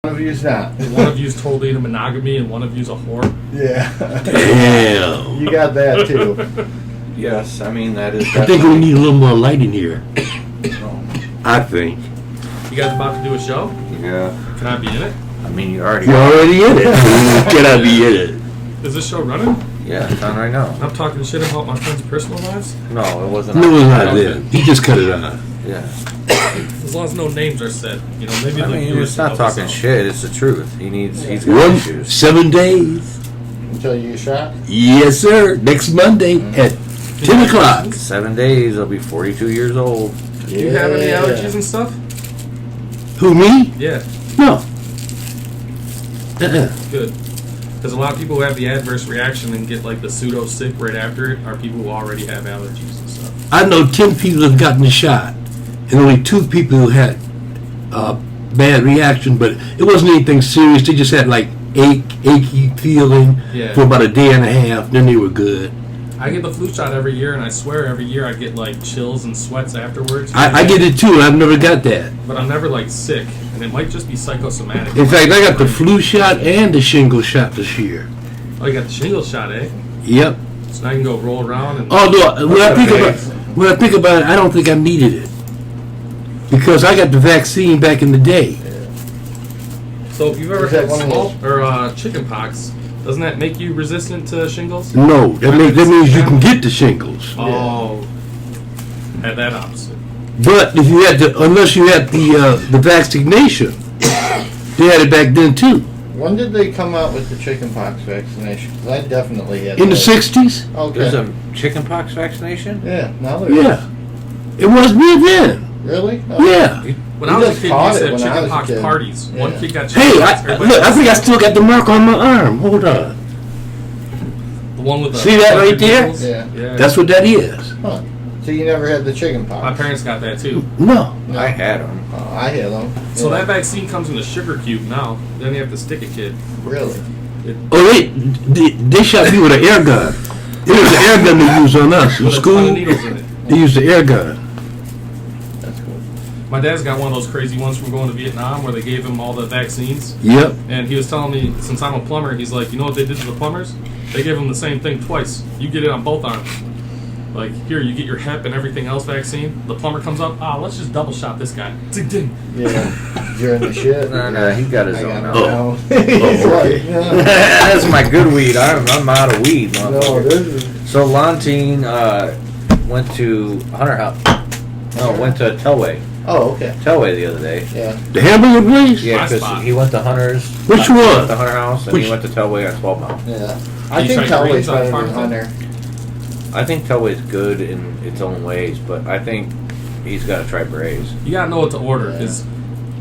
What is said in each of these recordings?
of you's not. One of you's totally into monogamy and one of you's a whore. Yeah. Damn. You got that too. Yes, I mean that is. I think we need a little more light in here. I think. You guys about to do a show? Yeah. Can I be in it? I mean, you're already. You're already in it. Can I be in it? Is this show running? Yeah, it's on right now. I'm talking shit about my friends' personal lives? No, it wasn't. No, it was not Okay. there. He just cut it on. Yeah. As long as no names are said. You know, maybe I mean, viewers it's not know talking this shit. It's the truth. He's got issues. 7 days. Until you get shot? Yes, sir. Next Monday at 10 o'clock. 7 days. I'll be 42 years old. Do you have any allergies and stuff? Who, me? Yeah, No. Uh-uh. good. Because a lot of people who have the adverse reaction and get like the pseudo sick right after it are people who already have allergies and stuff. I know 10 people have gotten the shot, and only 2 people who had bad reaction, but it wasn't anything serious. They just had like achy feeling for about a day and a half, then they were good. I get the flu shot every year, and I swear every year I get like chills and sweats afterwards. I get it too. I've never got that. But I'm never like sick, and it might just be psychosomatic. In fact, I got the flu shot and the shingle shot this year. Oh, you got the shingles shot, eh? Yep. So now I can go roll around and. Although when I think about it, I don't think I needed it because I got the vaccine back in the day. So if you've ever Is that had one of small or chicken pox, doesn't that make you resistant to shingles? No, that means you can get the shingles. Oh, had that opposite. But if you had unless you had the vaccination, they had it back then too. When did they come out with the chickenpox vaccination? 'Cause I definitely had In the that. 60s? Okay. There's a chickenpox vaccination. Yeah, now there's. Yeah. It was me then. Really? Oh. Yeah. When We I was a just kid, we caught used to it have when I was a chickenpox kid. parties. Yeah. One kid got Hey, chickenpox. everybody look, I else think I got still got the mark on my arm. Hold on. the one with the. See that right there? Yeah. Yeah. That's what that is. Huh. So you never had the chickenpox? My parents got that too. No. No. I had them. Oh, I had them. So that vaccine comes in a sugar cube now. Then you have to stick a kid. Really? Oh, they shot me with an air gun. It was an air gun they used on us in With a ton school. of needles in it. They used the air gun. That's cool. My dad's got one of those crazy ones from going to Vietnam where they gave him all the vaccines. Yep. And he was telling me, since I'm a plumber, he's like, you know what they did to the plumbers? They gave them the same thing twice. You get it on both arms. Like, here, you get your hep and everything else vaccine. The plumber comes up, let's just double shot this guy. Ding, ding. Yeah. You're in the shit. No, he got his I own. got now. my own. He's like, yeah. That's my good weed. I'm out of weed, No, motherfucker. this is. So Lontine went to Hunter House. No, went to Telway. Oh, okay. Telway the other day. Yeah. The hamburger place? Yeah, My because spot. he went to Hunter's. Which He one? went to Hunter House, and Which- he went to Telway on 12 Mile. Yeah. You I think tried Telway's greens on better than Farmington? Hunter. I think Telway's good in its own ways, but I think he's got to try Braze. You gotta know what to order, because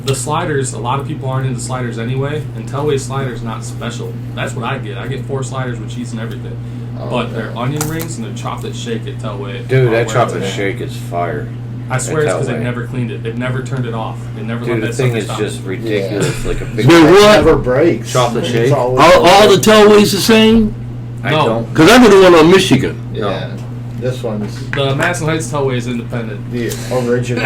the sliders, a lot of people aren't into sliders anyway, and Telway slider's not special. That's what I get. I get 4 sliders with cheese and everything. Oh, But okay. their onion rings and their chocolate shake at Telway. Dude, are that where chocolate it's at. shake is fire. I swear it's because Telway. they never cleaned it. They've never turned it off. They never Dude, let the that thing sucker is stop. just ridiculous. Like a big. Dude, It what? never breaks. Chocolate It's shake? always- All the Telways the same? I No. don't. Because I go to one on Michigan. Yeah. This one's The Madison Heights Telway is independent. the original.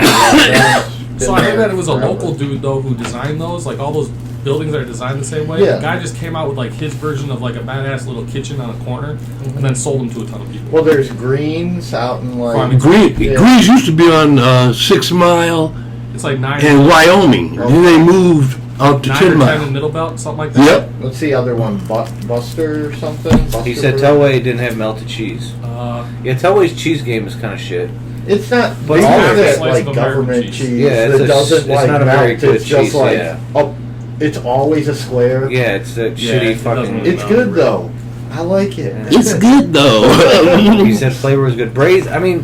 So I heard that it was a local dude though who designed those. Like all those buildings are designed the same way. Yeah. The guy just came out with like his version of like a badass little kitchen on a corner, and then sold them to a ton of people. Well, there's Greens out in like. Farmington. Greens used to be on 6 Mile It's like 9 and Wyoming. Then they moved out to 9 10 or 10 Mile. in Middle Belt, something like that. Yep. What's the other one? Buster or something? Buster He said Burger? Telway didn't have melted cheese. Yeah, Telway's cheese game is kind of shit. It's not. But They all have of that it's like like government American cheese. cheese. Yeah, it's that doesn't it's like not a very melt. good It's just cheese, like yeah. it's always a square. Yeah, it's that Yeah, shitty it doesn't fucking. really It's good though. I like it. It's good though. He said flavor was good. Braise, I mean,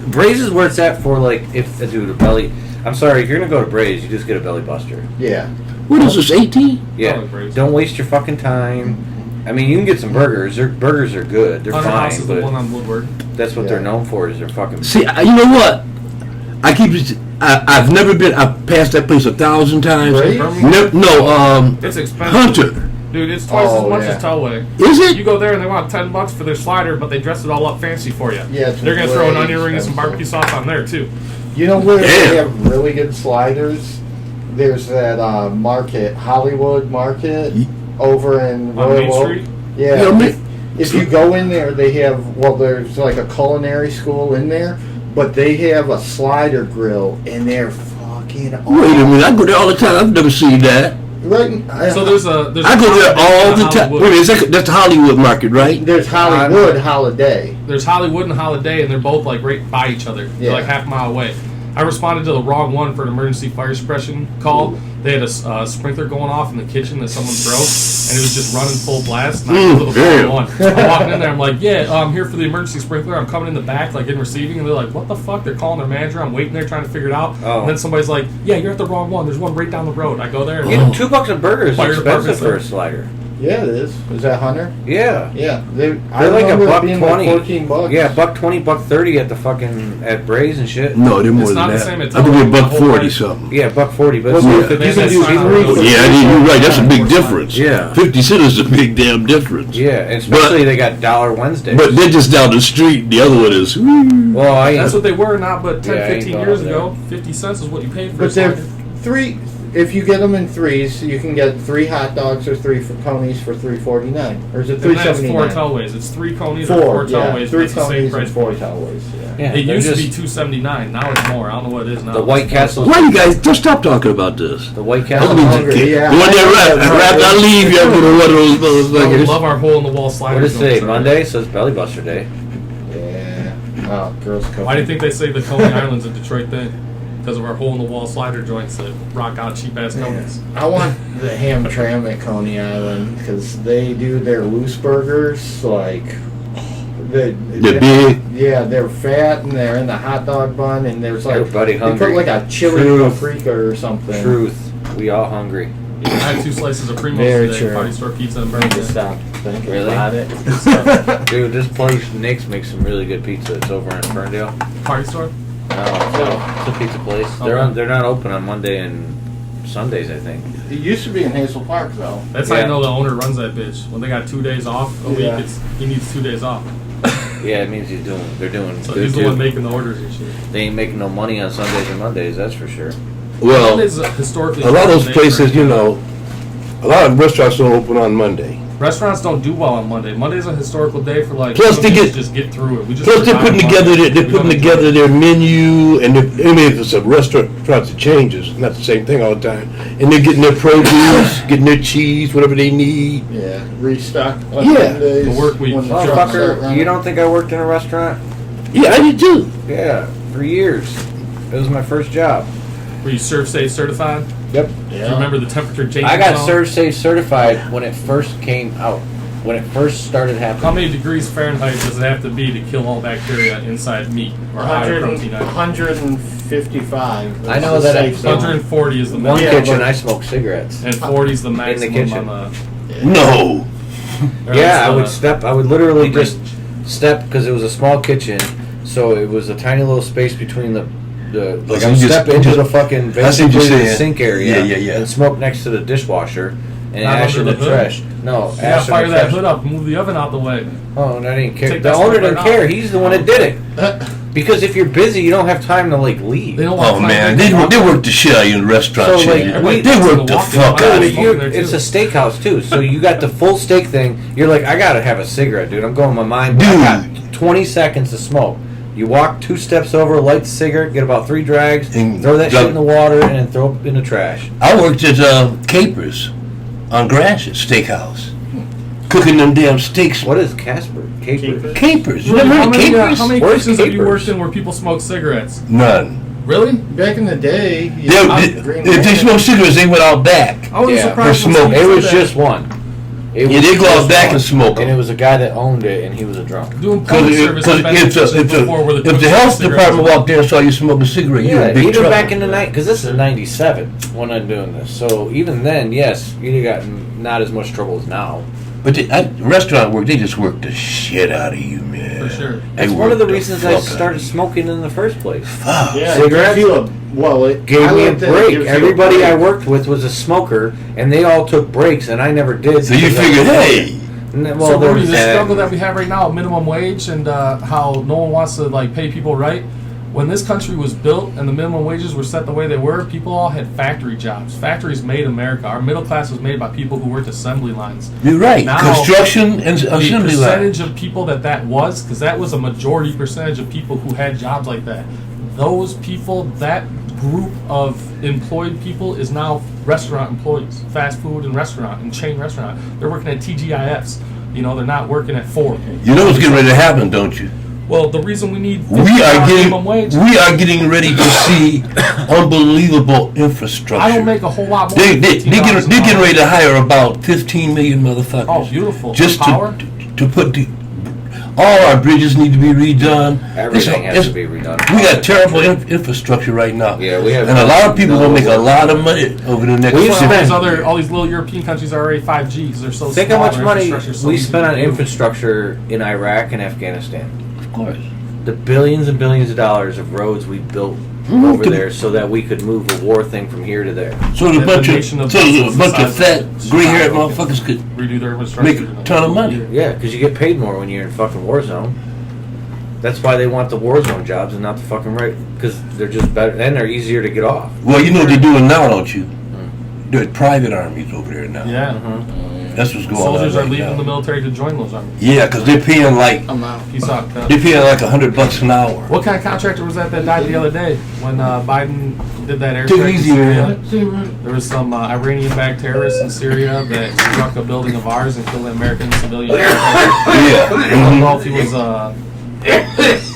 Braise is where it's at for like if dude a belly. I'm sorry, if you're gonna go to Braise, you just get a belly buster. Yeah. What is this, 18? Yeah, like Braise. don't waste your fucking time. I mean, you can get some burgers. Burgers are good. They're Hunter House fine, is the one but on Woodward. that's what Yeah. they're known for. Is they're fucking. See, you know what? I've never been. I've passed that place 1,000 times. Braise? It's expensive. Hunter. Dude, it's twice as Oh, much yeah. as Telway. Is You it? go there and they want $10 for their slider, but they dress it all up fancy for you. Yeah, it's They're gonna throw an way onion ring and some expensive. barbecue sauce on there too. You know where they Damn. have really good sliders? there's that market, Hollywood Market, Ye- over in On Main Royal Oak. Street? Yeah. Yeah, if you go in there, they have, well, there's like a culinary school in there, but they have a slider grill, and they're fucking Wait a minute, I go there all the time. I've never seen that. Right. So there's I a go there all the time. Hollywood. Wait a minute, that's the Hollywood Market, right? There's Hollywood Holiday. There's Hollywood and Holiday, and they're both like right by each other. They're Yeah. like half a mile away. I responded to the wrong one for an emergency fire suppression call. They had a sprinkler going off in the kitchen that someone broke, and it was just running full blast. And I went to the damn. wrong one. I'm walking in there. I'm like, yeah, I'm here for the emergency sprinkler. I'm coming in the back, like in receiving, and they're like, what the fuck? They're calling their manager. I'm waiting there trying to figure it out. Oh. And then somebody's like, yeah, you're at the wrong one. There's one right down the road. I go there. And Getting $2 a burger is Fire expensive department's for a there. slider. Yeah, it is. Is that Hunter? Yeah. Yeah. They're like remember it $1.20. being like $14. Yeah, $1.20, $1.30 at the fucking at Braze and shit. No, they're more It's than not the that. same I at think Tulsa, they're the whole $1.40 price. something. Yeah, $1.40. But Well, it's yeah, worth it. you They can had do sign on three the for door. Yeah, you're right. That's a big difference. Yeah. 50 cents is a big damn difference. Yeah, and especially they got Dollar Wednesdays. But they're just down the street. The other one is. well, I That's what they were not but 10, Yeah, I ain't 15 going years over ago. 50 cents is what you paid for a But they're slider. three. If you get them in threes, you can get 3 hot dogs or 3 for ponies for $3.49, or is it And that's four $3.79? tellways. It's 3 conies or 4, 4 yeah, tellways. 3 It's the same conies price. and 4 tellways. Yeah. yeah, It they're used to be just- $2.79. Now it's more. I don't know what it is now. The White Castle. Why you guys just stop talking about this? The White I Castle. mean, hungry, yeah. When they wrap, I leave you with one of those Well, we motherfuckers. love our hole in the wall What sliders. is today? Monday? So it's Belly Buster Day. Yeah. Oh, girls cooking. Why do you think they say the Coney Island's a Detroit thing? Because of our hole in the wall slider joints that rock out cheap ass conies. I want the ham tram at Coney Island because they do their loose burgers like They're big. Yeah, they're fat and they're in the hot dog bun and there's like Everybody they hungry. put like a chili Truth. paprika or something. Truth. We all hungry. Yeah, I had 2 slices of Primos Very today. true. Party store pizza and I need to burgers. stop thinking Really? about it. Dude, this place, Nick's, makes some really good pizza. It's over in Ferndale. Party store? No, it's a pizza place. They're not open on Monday and Sundays, I think. It used to be in Hazel Park though. That's how Yeah. you know the owner runs that bitch. When they got 2 days off a week, Yeah. he needs 2 days off. Yeah, it means they're doing So good he's the too. one making the orders and shit. They ain't making no money on Sundays and Mondays, that's for sure. Well, Monday's historically a lot of those day for- places, you know, a lot of restaurants don't open on Monday. Restaurants don't do well on Monday. Monday's a historical day for like. Plus they companies get- to just get through it. We just Plus, they're forgot putting about together it. they're We putting don't together enjoy it. their menu, and I mean, if it's a restaurant, it changes. It's not the same thing all the time. And they're getting their produce, getting their cheese, whatever they need. Yeah, restock on Yeah. Mondays. The work week. when the trucks start Motherfucker, running. you don't think I worked in a restaurant? Yeah, I did too. Yeah, for years. It was my first job. Were you Serve Safe certified? Yep. Do you remember the temperature change? I got Serve Safe certified when it first came out. When it first started How happening. many degrees Fahrenheit does it have to be to kill all bacteria inside meat or higher protein items? 155. I know That's the that safe zone. 140 is the One max, Yeah, kitchen, but- I smoked cigarettes. and 40 is the maximum kitchen. on the. No. or Yeah, that's I the- would step. I would literally the just step because it was a small kitchen, so it was a tiny little space between the. Like So I you would just- step into the fucking I see what you're basically the saying. sink area, Yeah. and smoke next to the dishwasher, and Not ash in under the the hood? trash. No, You gotta ash in fire the that trash. hood up, move the oven out the way. Oh, and I didn't care. Take The that owner stuff didn't right care. out. He's the one that did it. Because if you're busy, you don't have time to like leave. They don't want Oh time man, to they walk work the shit out of you in the restaurant. So, shit. like, Everybody they thinks work in the the walk-in fuck bar out is of you. smoking there, It's too. a steakhouse too, so you got the full steak thing. You're like, I gotta have a cigarette, dude. I'm going my mind. I Dude. got 20 seconds to smoke. You walk 2 steps over, light the cigarette, get about 3 drags, And throw that go- shit in the water, and then throw it in the trash. I worked at Capers on Gratiot Steakhouse, cooking them damn steaks. What is Casper? Caper? Capers? You Really, never how heard of many, Capers? how many Where's kitchens have you Capers? worked in where people smoke cigarettes? None. Really? Back in the day, you They, had Green if they Lantern. smoked cigarettes, they went out back. I was Yeah, surprised. for when smoke. somebody It was said that. just one. It Yeah, was they go out just back one. and smoke And it them. was a guy that owned it, and he was a drunk. Doing Because public service. I've been in kitchens before where if the cooks health smoke department cigarettes. walked in and saw you smoking a cigarette, you Yeah, in big even trouble. back in the night, because this is '97 when I'm doing this. So even then, yes, you got not as much trouble as now. But restaurant work, they just work the shit out of you, man. For sure. They That's one of work the reasons I fuck out started of you. smoking in the first place. Fuck. Yeah, Cigarettes? it gives you a, well, it Gave I me a looked at it, break. gives you a Everybody break. I worked with was a smoker, and they all took breaks, and I never did. So you because I figured, was hey, smoking. And then, So well, there Rudy, was the that. struggle that we have right now, minimum wage, and how no one wants to like pay people right. when this country was built and the minimum wages were set the way they were, people all had factory jobs. Factories made America. Our middle class was made by people who worked assembly lines. You're right. Now, Construction and assembly the line. percentage of people that was, because that was a majority percentage of people who had jobs like that. Those people, that group of employed people is now restaurant employees, fast food and restaurant and chain restaurant. They're working at TGIFs. You know, they're not working at Ford. You know what's getting ready to happen, don't you? Well, the reason we need We are minimum wage. getting ready to see unbelievable infrastructure. I don't make a whole lot more. They're than $15 an getting hour. ready to hire about 15 million motherfuckers. Oh, beautiful. Just For power? to put all our bridges need to be redone. Everything has to be redone. We got terrible infrastructure right now. Yeah, we have. And a lot of people will make a lot of money over the next. We Well, spend- all these little European countries are already 5G because they're so Think small. how much their money infrastructure's so we easy spent to on do. infrastructure in Iraq and Afghanistan. Of course. The billions and billions of dollars of roads we built over there so that we could move a war thing from here to there. So And a bunch the of nation of fat, Chicago gray-haired motherfuckers could redo their infrastructure. make a ton of money. Yeah, because you get paid more when you're in fucking war zone. That's why they want the war zone jobs and not the fucking right. Because they're just better and they're easier to get off. Well, you know what they're doing now, don't you? They're private armies over there now. Yeah. That's what's going Soldiers on. are right leaving now. the military to join those armies. Yeah, because they're paying like I'm out. Peace out. they're paying like $100 an hour. What kind of contractor was that died the other day when Biden did that Take it airstrike in easy, Syria? man. There was some Iranian-backed terrorists in Syria that struck a building of ours and killed an American civilian. Yeah. I don't know if he was a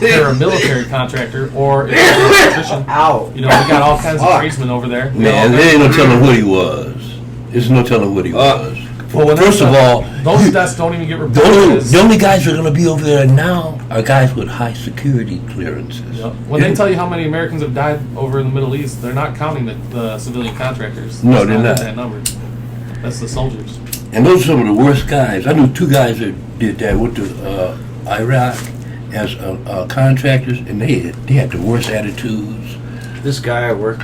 paramilitary contractor or if he was an electrician. Ow. You know, we got all kinds of tradesmen over there. We got all Man, kinds there ain't no of- telling what he was. There's no telling what he was. Well, when First of all, those deaths don't even get the reported. as- only guys who are going to be over there now are guys with high security clearances. Yep. When they tell you how many Americans have died over in the Middle East, they're not counting the civilian contractors. No, That's they're not. That number. That's the soldiers. And those are some of the worst guys. I knew two guys that did that. Went to Iraq as contractors, and they had the worst attitudes. This guy I grew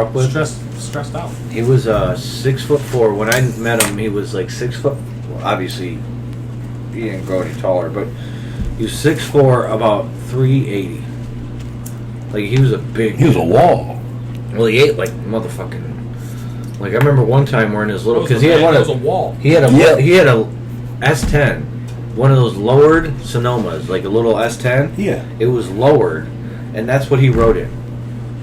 up with. Stressed out. He was 6'4". When I met him, he was like 6 foot. Well, obviously, he didn't grow any taller, but he was 6'4", about 380. Like he was a big. He was a wall. Well, he ate like motherfucking. Like I remember one time wearing his little because he had one It of was a wall. he had a Yeah. he had a S10, one of those lowered Sonomas, like a little S10. Yeah. It was lowered, and that's what he rode in.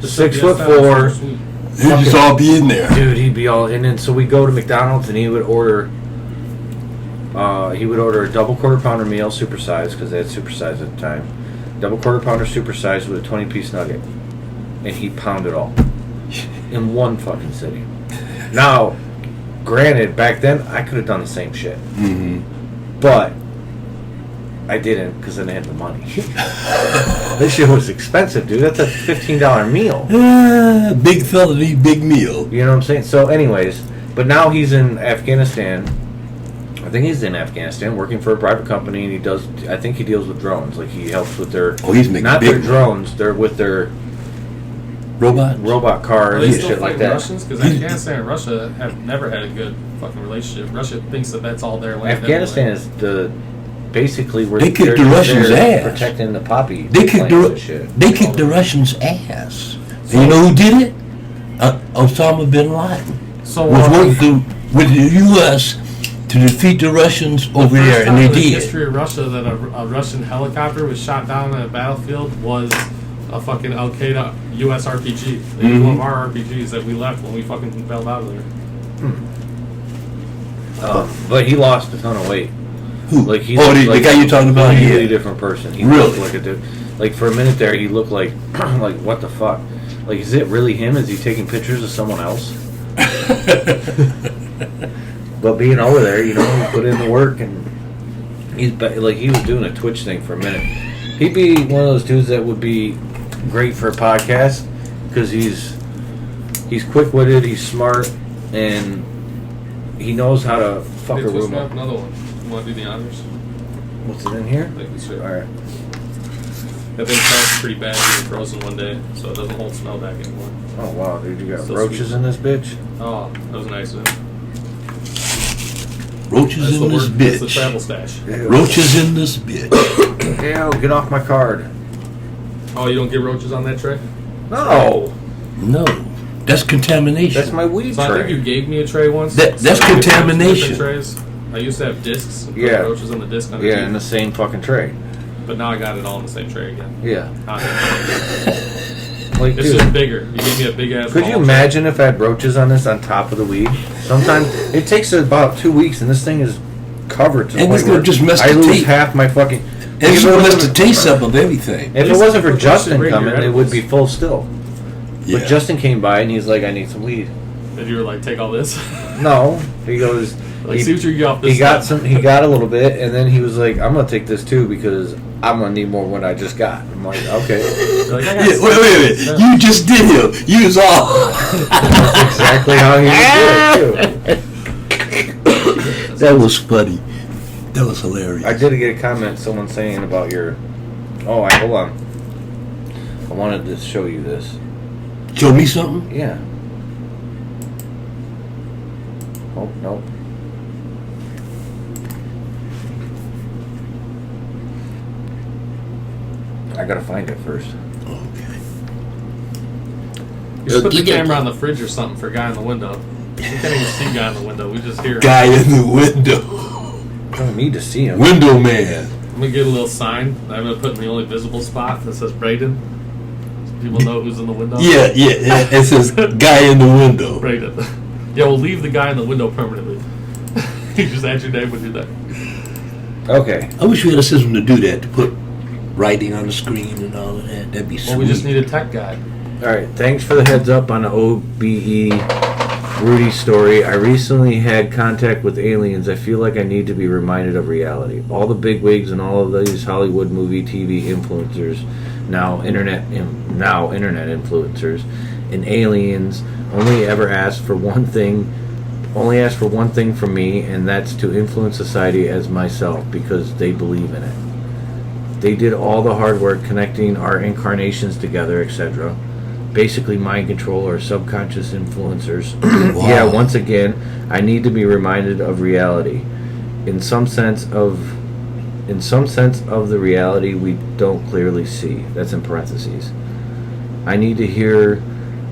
Just 6'4". They'd just all be in there. Dude, he'd be all, and then so we go to McDonald's and he would order a double quarter pounder meal, supersized, because they had supersized at the time. Double quarter pounder supersized with a 20-piece nugget, and he'd pound it all in one fucking sitting. Now, granted, back then I could have done the same shit, but I didn't because I didn't have the money. This shit was expensive, dude. That's a $15 meal. Big fella need big meal. You know what I'm saying? So, anyways, but now he's in Afghanistan. I think he's in Afghanistan working for a private company, and I think he deals with drones. Like, he helps with their. Oh, he's making not big their money. drones, they're with their Robot. robot Are cars they and still shit like fighting that. Russians? Because Afghanistan and Russia have never had a good fucking relationship. Russia thinks that that's all their land. Afghanistan anyway. is basically where They kicked they're the Russians' there ass. protecting the poppy They kicked plants and shit. They kicked the Russians' ass. And you know who did it? Osama bin Laden So was working with the U.S. to defeat the Russians over there, and they in the did. history of Russia that a Russian helicopter was shot down on a battlefield was a fucking Al Qaeda U.S. RPG. They used one of our RPGs that we left when we fucking bailed out of there. But he lost a ton of weight. Who? Like he Oh, looked the guy you're talking a about? completely Yeah. different person. He Really? looked like a dude. Like for a minute there, he looked like like what the fuck? Like is it really him? Is he taking pictures of someone else? But being over there, you know, he put in the work and like he was doing a Twitch thing for a minute. He'd be one of those dudes that would be great for a podcast because he's quick-witted, he's smart, and he knows how to fuck Hey, a twist room me up up. another one. You want to do the honors? What's it in here? I think we should. All right. That thing smells pretty bad being frozen one day, so it doesn't hold smell back anymore. Oh wow, dude, you got So roaches sweet. in this bitch? Oh, that was an accident. Roaches That's in the this That's the bitch. travel stash. Roaches in this bitch. Ew, get off my card. Oh, you don't get roaches on that tray? No. No, that's contamination. That's my weed So I tray. think you gave me a tray once. That's So I get contamination. trays. I used to have discs. And put Yeah. roaches on the disc. Yeah, in the same fucking tray. But now I got it all in the same tray again. Yeah. It's Like, dude, just bigger. You gave me a big ass. could you ball imagine if I had roaches on this on top of the weed? Sometimes it takes about 2 weeks, and this thing is covered to the And point it's gonna where just mess I the lose taste. half my fucking. And it's gonna mess the taste up of everything. If it Least wasn't for put that Justin shit right in coming, your it would be edibles. full still. Yeah. But Justin came by and he's like, "I need some weed." And you were like, take all this. No, he goes. Like, see what you get off this. He got stuff. some. He got a little bit, and then he was like, "I'm gonna take this too because I'm gonna need more when I just got." I'm like, "Okay." You're like, I got Yeah, wait a minute. some. You just did him. You was all. That's exactly how he would do it too. That was funny. That was hilarious. I did get a comment. Someone saying about your. Oh, hold on. I wanted to show you this. Show me something. Yeah. Oh no. I gotta find it first. Okay. You should put the You get- camera on the fridge or something for guy in the window. We can't even see guy in the window. We just hear him. Guy in the window. I don't need to see him. Window man. I'm gonna get a little sign that I'm gonna put in the only visible spot that says Braden. So people know who's in the window. Yeah. It says guy in the window. Braden. Yeah, we'll leave the guy in the window permanently. You just add your name when you're there. Okay. I wish we had a system to do that, to put writing on the screen and all of that. That'd be sweet. Well, we just need a tech guy. All right. Thanks for the heads up on the OBE Rudy story. I recently had contact with aliens. I feel like I need to be reminded of reality. All the bigwigs and all of these Hollywood movie, TV influencers, now internet influencers, and aliens only ask for one thing from me, and that's to influence society as myself because they believe in it. They did all the hard work connecting our incarnations together, etc. Basically mind control or subconscious influencers. Wow. Yeah, once again, I need to be reminded of reality. In some sense of the reality we don't clearly see. That's in parentheses. I need to hear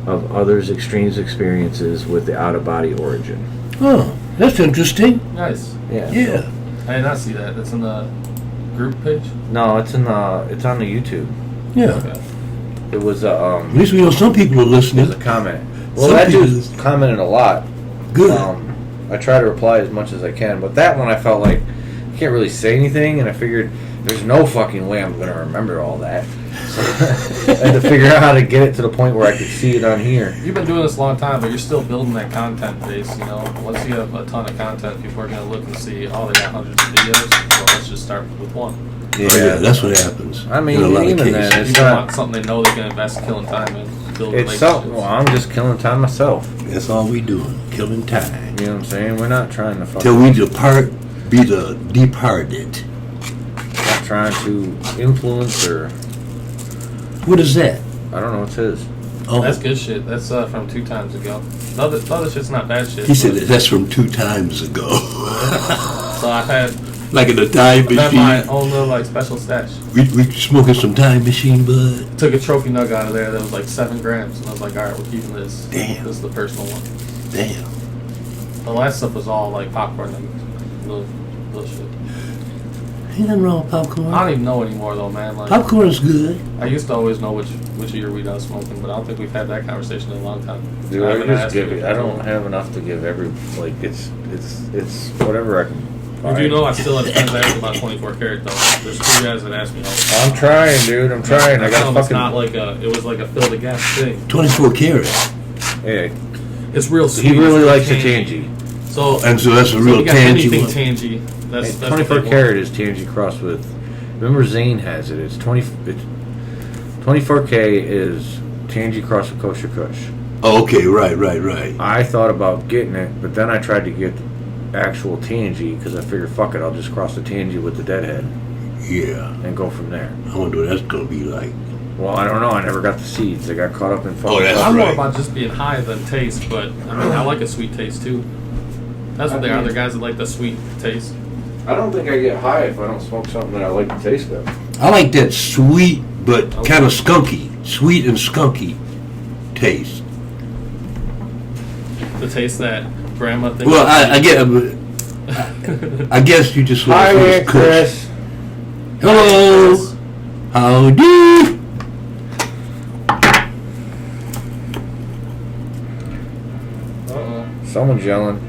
of others' extreme experiences with the out-of-body origin. Oh, that's interesting. Nice. Yeah. Yeah. I did not see that. That's in the group page. No, it's on the YouTube. Yeah. Okay. It was At least we know some people are it was listening. a comment. Well, Some that people dude's just- commented a lot. Good. I try to reply as much as I can, but that one I felt like I can't really say anything, and I figured there's no fucking way I'm going to remember all that. So I had to figure out how to get it to the point where I could see it on here. You've been doing this a long time, but you're still building that content base, you know. Once you have a ton of content, people are going to look and see, oh, they got hundreds of videos. Well, let's just start with one. Oh, yeah, that's what happens. I mean, in a lot of even then, cases. It's People not- want something they know they can invest killing time in. Build It's relationships. something. Well, I'm just killing time myself. That's all we doing, killing time. You know what I'm saying? We're not trying to Till fucking. we depart, be the departed. Not trying to influence or What is that? I don't know. It's his. Oh, That's good shit. That's from 2 times ago. The other shit's not bad shit. he said but- that's from 2 times ago. So I've had Like in the time my machine. own little like special stash. We smoking some time machine, bud. Took a trophy nug out of there that was like 7 grams, and I was like, all right, we're keeping this. Damn. This is the personal one. Damn. The last stuff was all like popcorn nuggets. Little shit. Ain't nothing wrong with popcorn. I don't even know anymore though, man. Like Popcorn's good. I used to always know which of your weed I was smoking, but I don't think we've had that conversation in a long time. Dude, I I haven't just asked give you it. if I you don't know. have enough to give every. Like it's whatever I can. You do know I still have friends that ask about 24 karat though. There's 2 guys that ask me all the time. I'm trying, dude. I'm trying. I tell got them fucking. It's not like it was like a fill the gas thing. 24 karat. Hey, It's real sweet. he really It's likes the tangy. tangy. So And so that's a so real we got tangy anything one. tangy. That's Hey, what 24 they want. karat is tangy crossed with. Remember Zane has it. It's 24K is tangy crossed with kosher kush. Oh, okay, right. I thought about getting it, but then I tried to get the actual tangy because I figured, fuck it, I'll just cross the tangy with the deadhead Yeah. and go from there. I wonder what that's going to be like. Well, I don't know. I never got the seeds. I got caught up in fucking. Oh, that's I'm more right. about just being high than taste, but I mean, I like a sweet taste too. That's what they are. The guys that like the sweet taste. I don't think I get high if I don't smoke something that I like the taste of. I like that sweet but kind of skunky, sweet and skunky taste. The taste that grandma thinks. Well, I guess you just want Hi, to Aunt Chris. Hello. Howdy. Someone's yelling.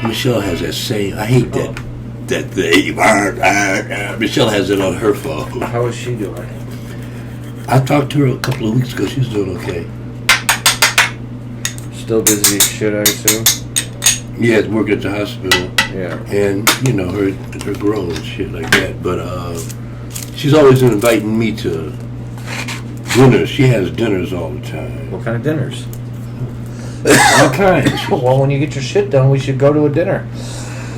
Michelle has that same. I hate that thing. Michelle has it on her phone. How is she doing? I talked to her a couple of weeks ago. She's doing okay. Still busy as shit, I assume. Yeah, working at the hospital. Yeah. And her grow and shit like that. But she's always inviting me to dinners. She has dinners all the time. What kind of dinners? All kinds. Well, when you get your shit done, we should go to a dinner.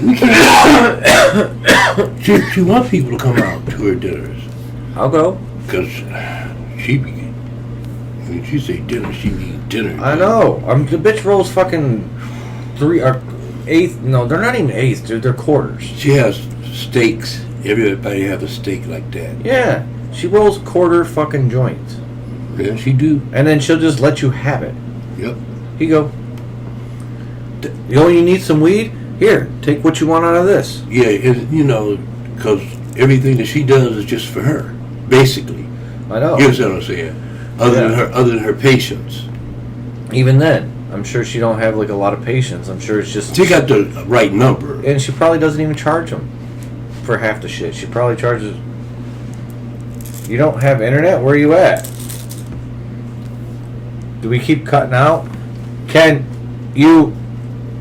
We can't. She wants people to come out to her dinners. I'll go. Because when she say dinner, she means dinner. I know. The bitch rolls fucking 3 or 8. No, they're not even 8s, dude. They're quarters. She has steaks. Everybody have a steak like that. Yeah. She rolls quarter fucking joints. Yeah, she do. And then she'll just let you have it. Yep. Here you go. You need some weed? Here, take what you want out of this. Yeah, because everything that she does is just for her, basically. I know. You understand what I'm saying? Other than her patients. Even then, I'm sure she don't have like a lot of patience. I'm sure it's just She got the right number. and she probably doesn't even charge them for half the shit. She probably charges. You don't have internet? Where are you at? Do we keep cutting out? Can you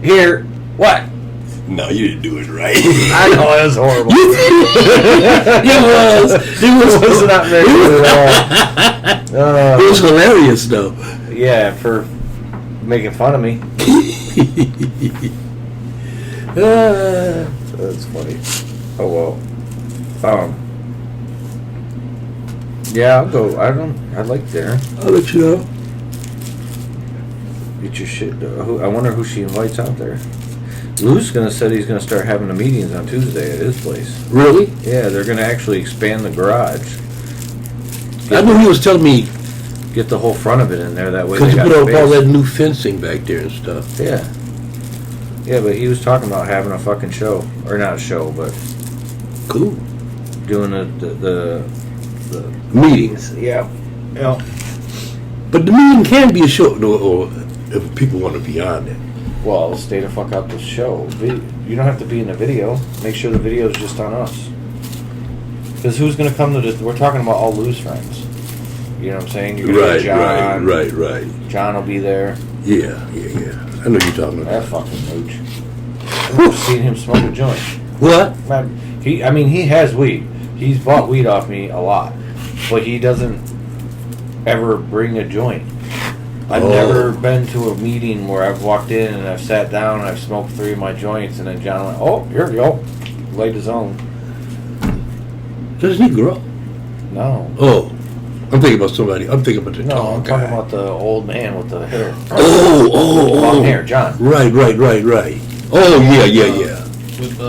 hear what? No, you didn't do it right. I know it was horrible. It was not very good at all. It was hilarious though. Yeah, for making fun of me. That's funny. Oh well. Yeah, I'll go. I'd like dinner. I'll let you know. Get your shit. I wonder who she invites out there. Lou's said he's gonna start having the meetings on Tuesday at his place. Really? Yeah, they're gonna actually expand the garage. I know he was telling me Get the whole front of it in there. That way because they you got put up all space. that new fencing back there and stuff. Yeah. Yeah, but he was talking about having a fucking show, or not a show, but Cool. doing the Meetings. Yeah. Yeah. But the meeting can be a show, or if people want to be on it. Well, stay the fuck out the show. You don't have to be in the video. Make sure the video is just on us. Because who's going to come to this? We're talking about all Lou's friends. You know what I'm saying? You're gonna get John. Right. John will be there. Yeah. I know you're talking That about. fucking mooch. I've seen him smoke a joint. What? He has weed. He's bought weed off me a lot. But he doesn't ever bring a joint. I've never been to a meeting where I've walked in and I've sat down and I've smoked 3 of my joints and then John went, oh, here we go. Laid his own. Doesn't he grow? No. Oh, I'm thinking about somebody. I'm thinking about the No, tall I'm guy. talking about the old man with the hair. Oh. Long hair, John. Right. Oh, yeah. With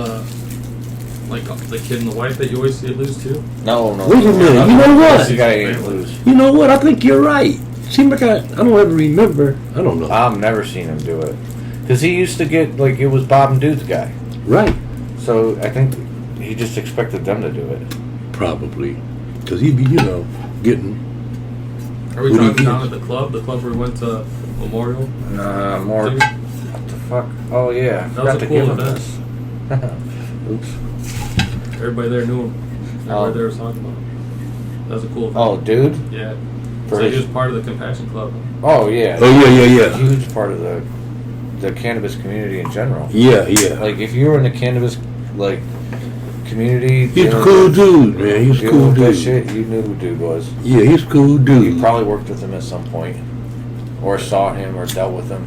like the kid and the wife that you always see lose to. No. Wait a minute. You know what? This guy ain't loose. You know what? I think you're right. Seems like I don't ever remember. I don't know. I've never seen him do it. Because he used to get, like, it was Bob and Dude's guy. Right. So I think he just expected them to do it. Probably. Because he'd be, getting. Are we What do you talking down think? at the club? The club where we went to Memorial? More. Dude. What the fuck? Oh, yeah. That was a cool event. this. Oops. Everybody there knew him. Everybody Oh. there was talking about him. That was a cool event. Oh, Dude? Yeah. For So he his- was part of the Compassion Club. Oh, yeah. Oh, yeah. Huge part of the cannabis community in general. Yeah. Like, if you were in the cannabis, like, community... He's a dealing cool with- dude, man. He's a dealing cool with that dude. shit, you knew who Dude was. Yeah, he's a cool You dude. probably worked with him at some point, or saw him, or dealt with him.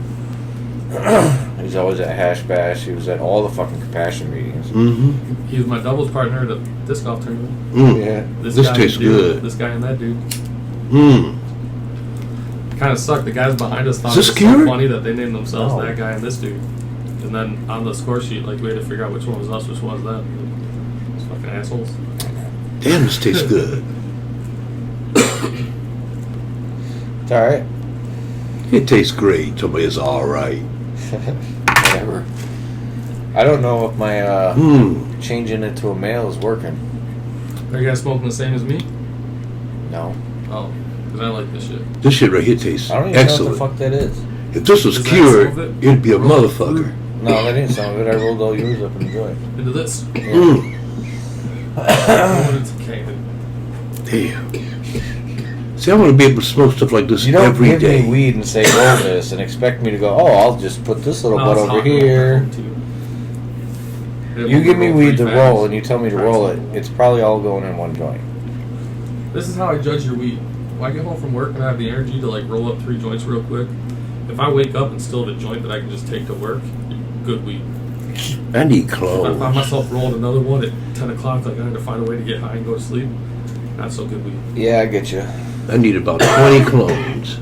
He's always at Hash Bash. He was at all the fucking Compassion meetings. Mm-hmm. He was my doubles partner at a disc golf tournament. Yeah. This guy and tastes dude, good. This guy and that dude. Mm. Kind of sucked. The guys behind us thought Is it this was Kieran? so funny that they named themselves No. that guy and this dude. And then on the score sheet, like, we had to figure out which one was us, which one was them. Those fucking assholes. Damn, this tastes good. It's alright. It tastes great. Somebody is all right. Whatever. I don't know if my changing it to a male is working. Are you guys smoking the same as me? No. Oh, because I like this shit. This shit right here tastes I don't even excellent. know what the fuck that is. If this was Is that cured, some of it? it'd be a motherfucker. No, that ain't some of it. I rolled all yours up in the joint. Into this. Mm. Oh, it's okay. Damn. See, I want to be able to smoke stuff like this You don't every give day. me weed and say roll this and expect me to go, oh, I'll just put this little butt over here. You give me weed to roll and you tell me to roll it, it's probably all going in one joint. This is how I judge your weed. When I get home from work and I have the energy to like roll up 3 joints real quick, if I wake up and still have a joint that I can just take to work, good weed. I need If I clothes. find myself rolling another one at 10 o'clock, like I had to find a way to get high and go to sleep, not so good weed. Yeah, I get you. I need about 20 clones.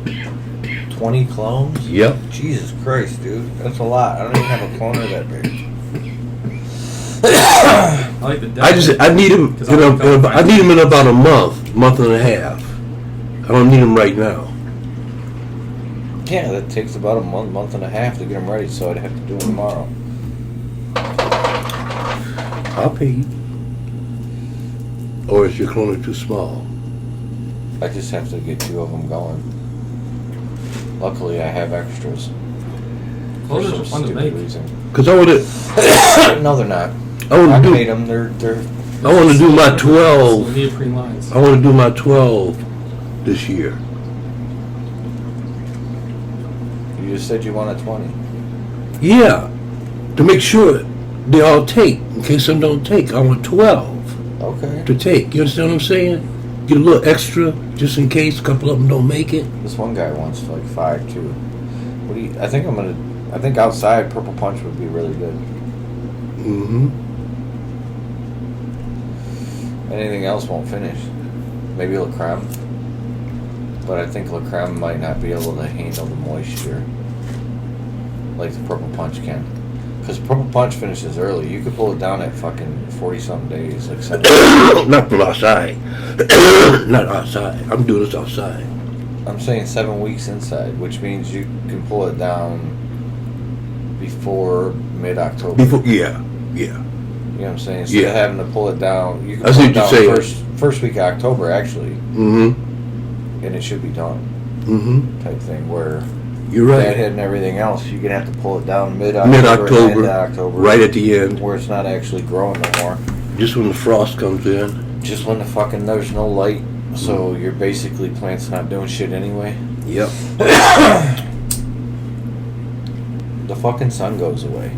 20 clones? Yep. Jesus Christ, dude. That's a lot. I don't even have a cloner that big. I like the I need them. I need them in about a month and a half. I don't need them right now. Yeah, that takes about a month and a half to get them ready, so I'd have to do it tomorrow. I'll pay you. Or is your cloner too small? I just have to get 2 of them going. Luckily, I have extras. For Cloners some are fun to stupid make. reason. Because I want to. No, they're not. I want I to made do. them. They're. I want to do my It's 12. neoprene lines. I want to do my 12 this year. You just said you want a 20. Yeah, to make sure they all take. In case some don't take, I want 12 Okay. to take. You understand what I'm saying? Get a little extra just in case a couple of them don't make it. This one guy wants like 5 too. What do you? I think outside Purple Punch would be really good. Mm-hmm. Anything else won't finish. Maybe La Creme. But I think La Creme might not be able to handle the moisture like the Purple Punch can. Because Purple Punch finishes early. You could pull it down at fucking 40-something days. Like 7 Not from outside. Not outside. I'm doing this outside. I'm saying 7 weeks inside, which means you can pull it down before mid-October. Yeah. You know what I'm saying? Instead Yeah. of having to pull it down, you can I pull see it what down you're saying. first week of October, actually, Mm-hmm. and it should be done. Mm-hmm. Type thing where You're that right. head and everything else, you're gonna have to pull it down mid-October, Mid-October, end of October, right at the end, where it's not actually growing no more. just when the frost comes in. Just when the fucking there's no light, so you're basically plant's not doing shit anyway. Yep. The fucking sun goes away.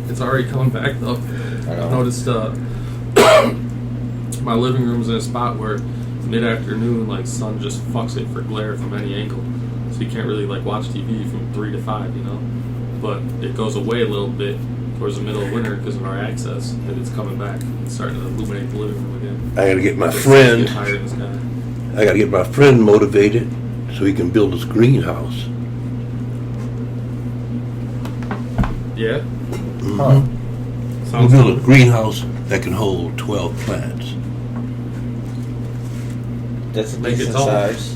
It's already coming back though. I know. I noticed my living room's in a spot where mid-afternoon, like, sun just fucks it for glare from any angle, so you can't really like watch TV from 3 to 5, you know. But it goes away a little bit towards the middle of winter because of our access, and it's coming back. It's starting to illuminate the living room again. I gotta get my It's friend. getting higher in the sky. I gotta get my friend motivated so he can build his greenhouse. Yeah. Huh. We'll Sounds build a good. greenhouse that can hold 12 plants. That's a Make it decent tall. size.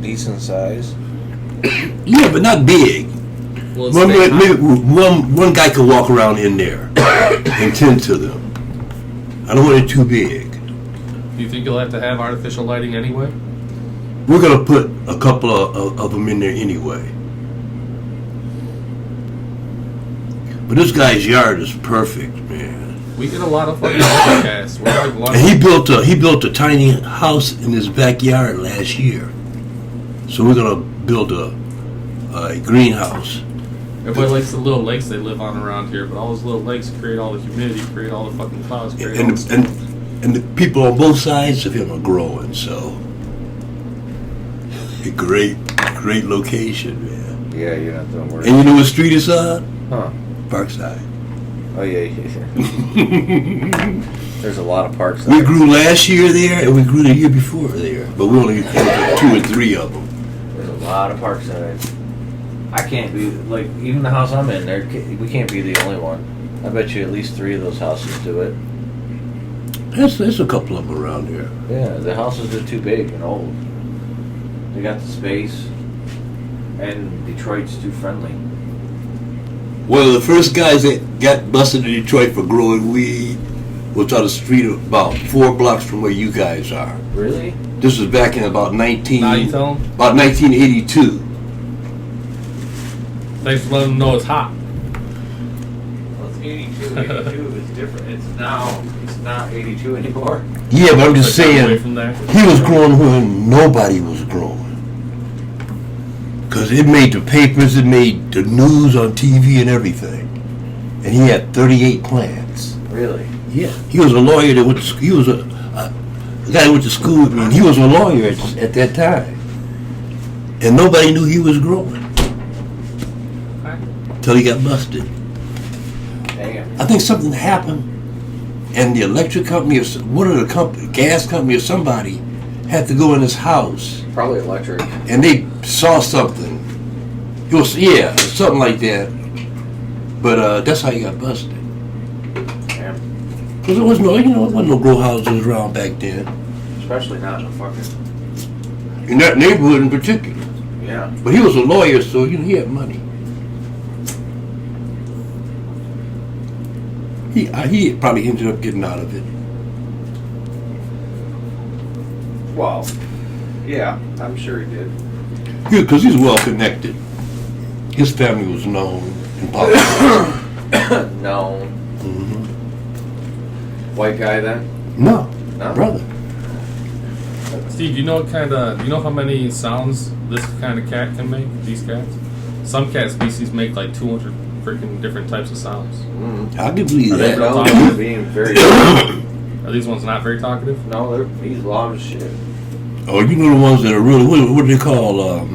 Decent size. Yeah, but not big. Well, it's staying hot. One guy could walk around in there and tend to them. I don't want it too big. Do you think you'll have to have artificial lighting anyway? We're gonna put a couple of them in there anyway. But this guy's yard is perfect, man. We get a lot of fucking podcasts. We're like lunch. And he built a tiny house in his backyard last year. So we're gonna build a greenhouse. Everybody likes the little lakes they live on around here, but all those little lakes create all the humidity, create all the fucking clouds, create all the And the people on both sides of him are growing, so a great location, man. Yeah, you're not doing work. And you know what street it's on? Huh. Parkside. Oh yeah. There's a lot of parks. We there. grew last year there, and we grew the year before there, but we only had 2 or 3 of them. There's a lot of parks there. I can't be like even the house I'm in. We can't be the only one. I bet you at least 3 of those houses do it. There's a couple of them around here. Yeah, the houses are too big and old. They got the space, and Detroit's too friendly. One of the first guys that got busted in Detroit for growing weed was on the street about 4 blocks from where you guys are. Really? This was back in about Now you tell them. about 1982. Thanks for letting them know it's hot. Well, it's 82. 82 is different. It's not 82 anymore. Yeah, but I'm just Like, away saying, from there. he was growing when nobody was growing. Because it made the papers, it made the news on TV and everything. And he had 38 plants. Really? Yeah. He was a lawyer that went to school. He was a guy that went to school with me, and he was a lawyer at that time. And nobody knew he was growing. Till he got busted. Damn. I think something happened, and the electric company or one of the gas company or somebody had to go in his house, Probably electric. and they saw something. It was something like that. But that's how he got busted. Damn. Because there was no, there wasn't no grow houses around back then, Especially not in the fucking. in that neighborhood in particular. Yeah. But he was a lawyer, so he had money. He probably ended up getting out of it. Well, yeah, I'm sure he did. Yeah, because he's well connected. His family was known in politics. No. Mhm. White guy then? No, No? brother. Steve, do you know how many sounds this kind of cat can make? These cats. Some cat species make like 200 freaking different types of sounds. Mm. I can believe Are they that. real No, talkative? he's being very. Are these ones not very talkative? No, he's loud as shit. Oh, you know the ones that are really, what do they call,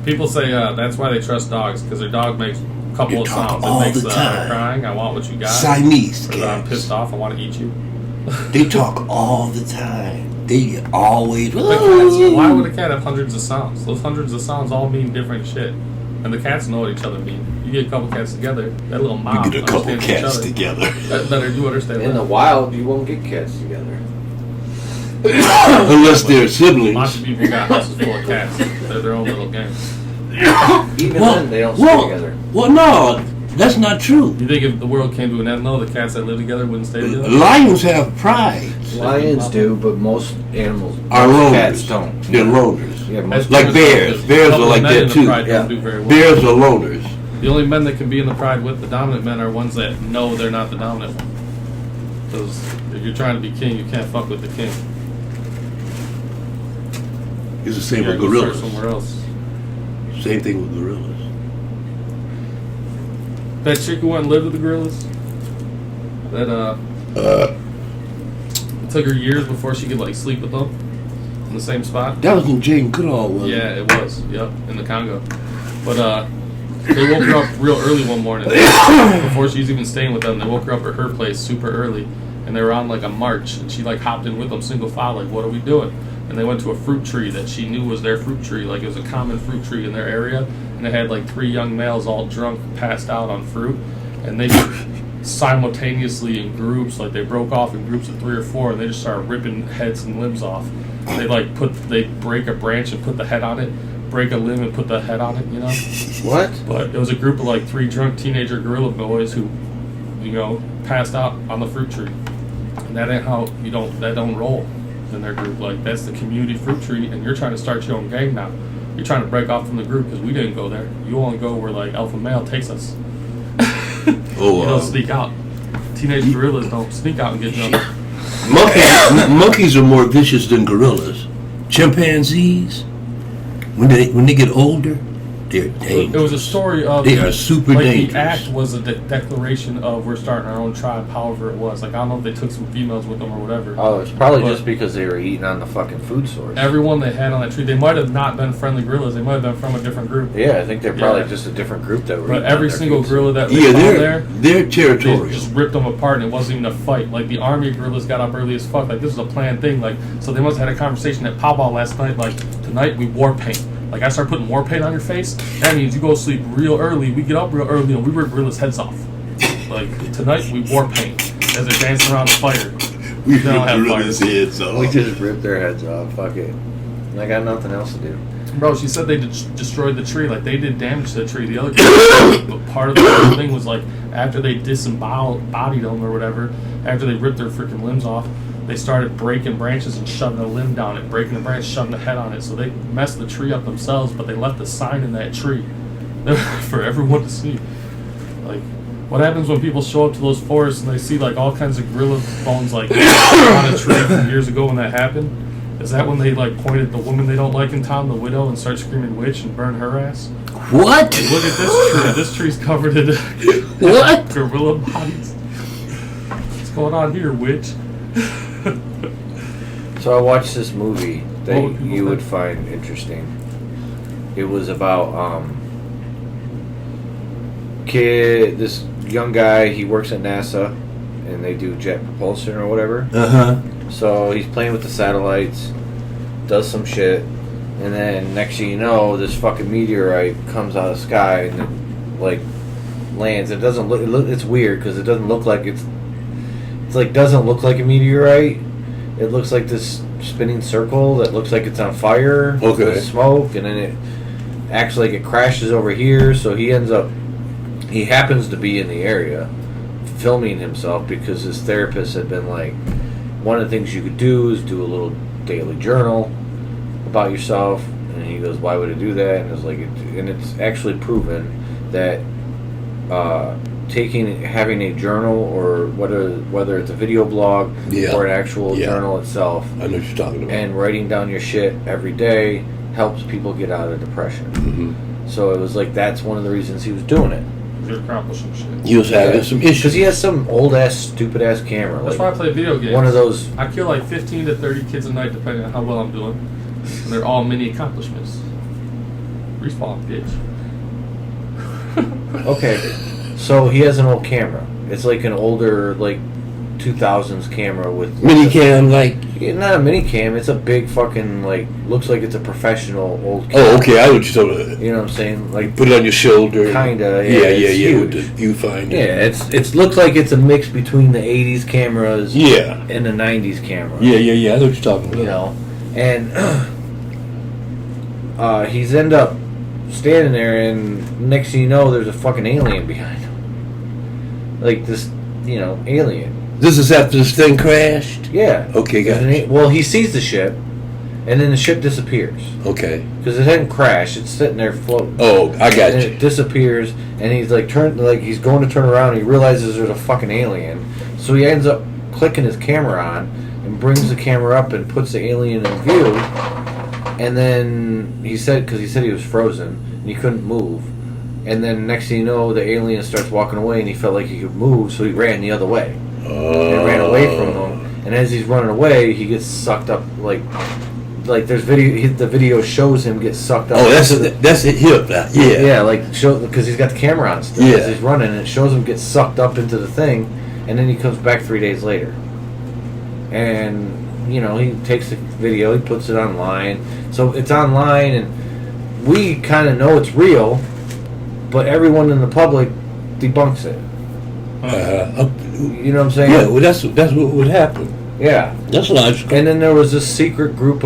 People say that's why they trust dogs, because their dog makes a couple You of talk sounds. all It makes the time. crying, I want what you got. Siamese Or I'm cats. pissed off, I want to eat you. They talk all the time. They always. But cats, why would a cat have hundreds of sounds? Those hundreds of sounds all mean different shit. And the cats know what each other mean. You get a couple cats together, that little mob You get a couple understands each cats other. together. That better you understand In the that. wild, you won't get cats together. Unless they're Lots siblings. of people got houses full of cats. They're their own little gang. Even then, they don't stay together. Well, no, that's not true. You think if the world came to an end, though, the cats that live together wouldn't stay together? Lions have pride. Lions do, but most animals, Are most cats loners. don't. They're loners. Yeah, That's most Like bears. because Bears a couple are of like men that in the too. pride Yeah. don't do very well. Bears are loners. The only men that can be in the pride with the dominant men are ones that know they're not the dominant one. Because if you're trying to be king, you can't fuck with the king. It's the same You with gotta go gorillas. search somewhere else. Same thing with gorillas. That chick who went and lived with the gorillas, that it took her years before she could like sleep with them in the same spot. That was in Jane Goodall, wasn't it? Yeah, it was. Yep, in the Congo. But they woke her up real early one morning before she was even staying with them. They woke her up at her place super early, and they were on like a march. And she like hopped in with them single file. Like, what are we doing? And they went to a fruit tree that she knew was their fruit tree. Like it was a common fruit tree in their area, and they had like 3 young males all drunk, passed out on fruit, and they simultaneously in groups, like they broke off in groups of 3 or 4, and they just started ripping heads and limbs off. They break a branch and put the head on it, break a limb and put the head on it, you know. What? But it was a group of like 3 drunk teenager gorilla boys who, passed out on the fruit tree, and that ain't how that don't roll in their group. Like that's the community fruit tree, and you're trying to start your own gang now. You're trying to break off from the group because we didn't go there. You only go where like alpha male takes us. Oh, You don't sneak out. Teenage gorillas don't sneak out and get drunk. monkeys are more vicious than gorillas. Chimpanzees, when they get older, they're It dangerous. was a story of They are super like dangerous. the act was a declaration of we're starting our own tribe. However it was, like I don't know if they took some females with them or whatever. Oh, it's probably But- just because they were eating on the fucking food source. Everyone they had on that tree, they might have not been friendly gorillas. They might have been from a different group. Yeah, I think they're probably Yeah. just a different group that were. But eating on every their single food gorilla that they Yeah, found they're there, they're they territorial. just ripped them apart, and it wasn't even a fight. Like the army gorillas got up early as fuck. Like this was a planned thing. Like so they must have had a conversation at powwow last night. Like tonight we war paint. Like I start putting war paint on your face. That means you go to sleep real early. We get up real early and we rip gorillas' heads off. Like tonight we war paint as they're dancing around the fire. We They don't have gorillas' fire. heads We off. just ripped their heads off. Fuck it. I got nothing else to do. Bro, she said they destroyed the tree. Like, they did damage to the tree. The other but part of the whole thing was, like, after they disembodied them or whatever, after they ripped their freaking limbs off, they started breaking branches and shoving a limb down it, breaking the branch, shoving the head on it. So they messed the tree up themselves, but they left a sign in that tree for everyone to see. Like, what happens when people show up to those forests and they see, like, all kinds of gorilla bones, like, on a tree from years ago when that happened? Is that when they, like, point at the woman they don't like in town, the widow, and start screaming witch and burn her ass? What? Like, look at this tree. This tree's covered in What? gorilla bodies. What's going on here, witch? So I watched this movie that What would people you would think? find interesting. It was about this young guy. He works at NASA, and they do jet propulsion or whatever. So he's playing with the satellites, does some shit, and then next thing you know, this fucking meteorite comes out of the sky and it, like, lands. It doesn't look. It's weird because it doesn't look like it's like doesn't look like a meteorite. It looks like this spinning circle that looks like it's on fire. Okay. With smoke, and then it acts like it crashes over here. So he happens to be in the area filming himself because his therapist had been like, one of the things you could do is do a little daily journal about yourself. And he goes, why would I do that? And it's like, it's actually proven that having a journal, or whether it's a video blog or an actual journal itself, I know what you're talking about. and writing down your shit every day helps people get out of depression. Mm-hmm. So it was like, that's one of the reasons he was doing it. You're accomplishing shit. He was having some Because issues. he has some old ass, stupid ass camera. That's like, why I play video games. one of those. I kill like 15 to 30 kids a night, depending on how well I'm doing. And they're all mini accomplishments. Respawn, bitch. Okay, so he has an old camera. It's like an older, like 2000s camera with Minicam, like. not a mini cam. It's a big fucking, like, looks like it's a professional old camera. Oh, okay. I know what you're talking about. You know what I'm saying? Like, Put it on your shoulder. Kinda, Yeah, it's huge. With the viewfinder. yeah, it looks like it's a mix between the 80s cameras Yeah. and the 90s camera. Yeah. I know what you're talking about. You know, and he's end up standing there, and next thing you know, there's a fucking alien behind him. Like this, alien. This is after this thing crashed? Yeah. Okay, There's gotcha. well, he sees the ship, and then the ship disappears. Okay. Because it hadn't crashed; it's sitting there floating. Oh, I got And you. it disappears, and he's like he's going to turn around, and he realizes there's a fucking alien. So he ends up clicking his camera on and brings the camera up and puts the alien in view. And then he said he was frozen and he couldn't move. And then next thing you know, the alien starts walking away, and he felt like he could move, so he ran the other way. And ran away from them. And as he's running away, he gets sucked up like there's video. The video shows him get sucked up. Oh, that's it. Hip. Yeah. Yeah, like because he's got the camera on still. Yeah. As he's running, and it shows him get sucked up into the thing, and then he comes back 3 days later. And he takes the video, he puts it online. So it's online, and we kind of know it's real, but everyone in the public debunks it. You know what I'm saying? Yeah. Well, that's what would happen. Yeah. That's logical. And then there was this secret group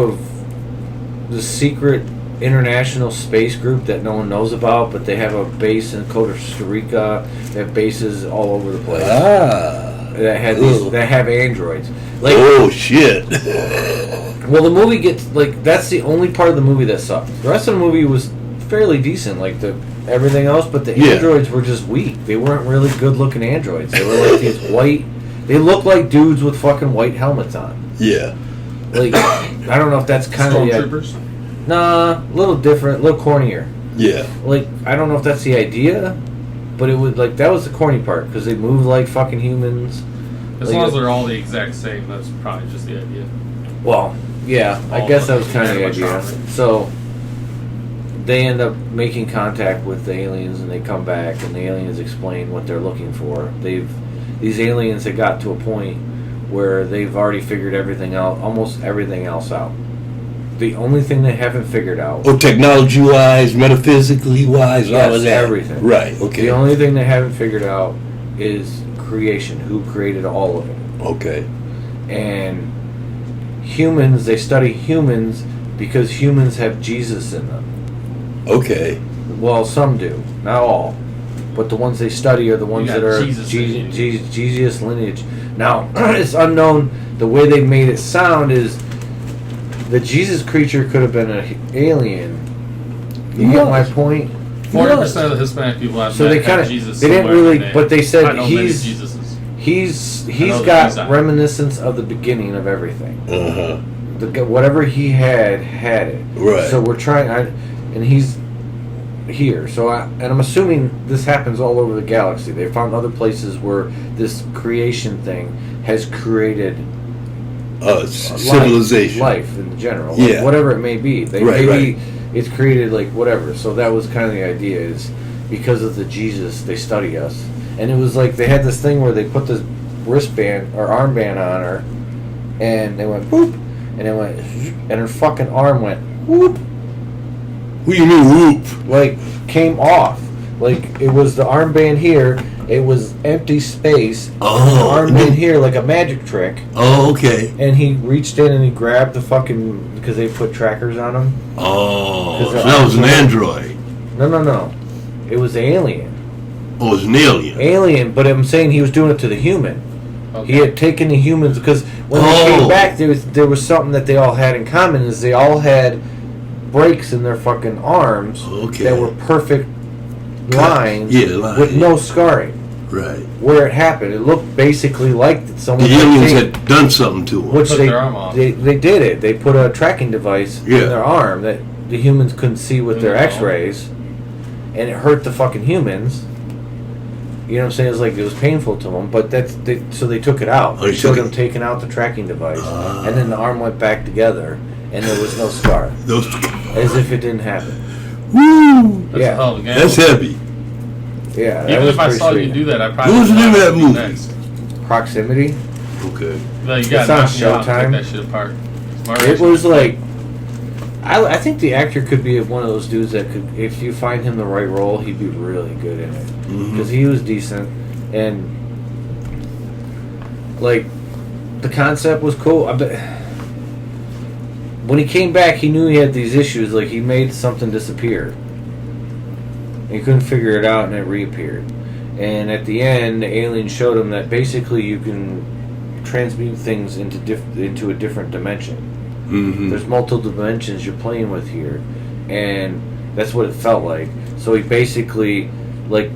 secret international space group that no one knows about, but they have a base in Costa Rica. They have bases all over the place that have androids. Like, oh shit! well, the movie gets that's the only part of the movie that sucked. The rest of the movie was fairly decent, like everything else, but the androids were just weak. They weren't really good looking androids. They were like these white. They looked like dudes with fucking white helmets on. Yeah. Like, I don't know if that's kind of Stormtroopers? Nah, a little different, a little cornier. Yeah. Like, I don't know if that's the idea, but it would that was the corny part because they move like fucking humans. As long as they're all the exact same, that's probably just the idea. Well, yeah, I All guess that the was kind of the idea. animatronics. So they end up making contact with the aliens, and they come back, and the aliens explain what they're looking for. These aliens have got to a point where they've already figured everything out, almost everything else out. The only thing they haven't figured out. Oh, technology-wise, metaphysically-wise, all of that. Everything. Right. Okay. The only thing they haven't figured out is creation. Who created all of it? Okay. And humans, they study humans because humans have Jesus in them. Okay. Well, some do, not all, but the ones they study are the ones that are Jesus lineage. Now, it's unknown. The way they made it sound is the Jesus creature could have been an alien. You get my point? 40% of the Hispanic people have so they kind of Jesus. They didn't really, but they said I know many Jesuses. he's got reminiscence of the beginning of everything. Whatever he had it. Right. So we're trying, and he's here. So I'm assuming this happens all over the galaxy. They found other places where this creation thing has created civilization, life in general, yeah, like whatever it may be. Maybe it's created like whatever. So that was kind of the idea, is because of the Jesus they study us, and it was like they had this thing where they put this wristband or armband on her, and they went boop, and it went, and her fucking arm went whoop. What do you mean whoop? Like came off. Like it was the armband here. It was empty space. Oh, The armband here, like a magic trick. Oh, okay. And he reached in and he grabbed the fucking, because they put trackers on him. Oh, so that was an android. No. It was the alien. Oh, it was an alien. Alien, but I'm saying he was doing it to the human. Okay. He had taken the humans, because when they came back, there was something that they all had in common, is they all had breaks in their fucking arms that were perfect lines with no scarring. Right. Where it happened, it looked basically like that someone. The aliens had done something to them. Which Took their arm off. they did it. They put a tracking device in their arm that the humans couldn't see with their X-rays, and it hurt the fucking humans. You know what I'm saying? It was like it was painful to them, but so they took it out. They showed them taking out the tracking device, and then the arm went back together, and there was no scar, as if it didn't happen. Woo! That's that's heavy. Yeah, even if I saw you do that, I probably Who's in that movie? Next. Proximity. Okay. Like, you gotta knock me out, take that shit apart. It was like, I think the actor could be one of those dudes that could, if you find him the right role, he'd be really good in it, because he was decent, and like the concept was cool. I bet when he came back, he knew he had these issues. Like he made something disappear. He couldn't figure it out, and it reappeared. And at the end, the alien showed him that basically you can transmute things into a different dimension. There's multiple dimensions you're playing with here, and that's what it felt like. So he basically, like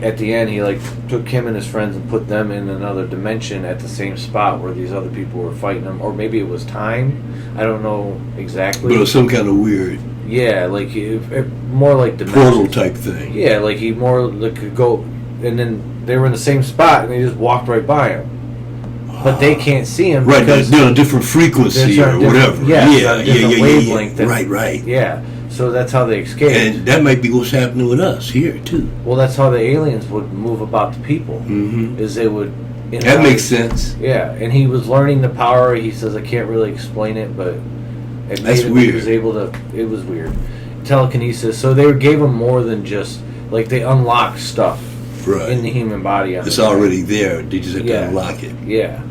at the end, he like took him and his friends and put them in another dimension at the same spot where these other people were fighting them, or maybe it was time. I don't know exactly. But it was some kind of weird. Yeah, like more like the portal type thing. Yeah, like he more like could go, and then they were in the same spot, and they just walked right by him. But they can't see him. Right, they're on a different frequency or whatever. Yeah. Wavelength. Right. Yeah, so that's how they escaped. And that might be what's happening with us here too. Well, that's how the aliens would move about the people. Is they would. That makes sense. Yeah, and he was learning the power. He says, I can't really explain it, but. That's weird. He was able to. It was weird. Telekinesis. So they gave him more than just like they unlocked stuff in the human body. It's already there. They just have to unlock it. Yeah,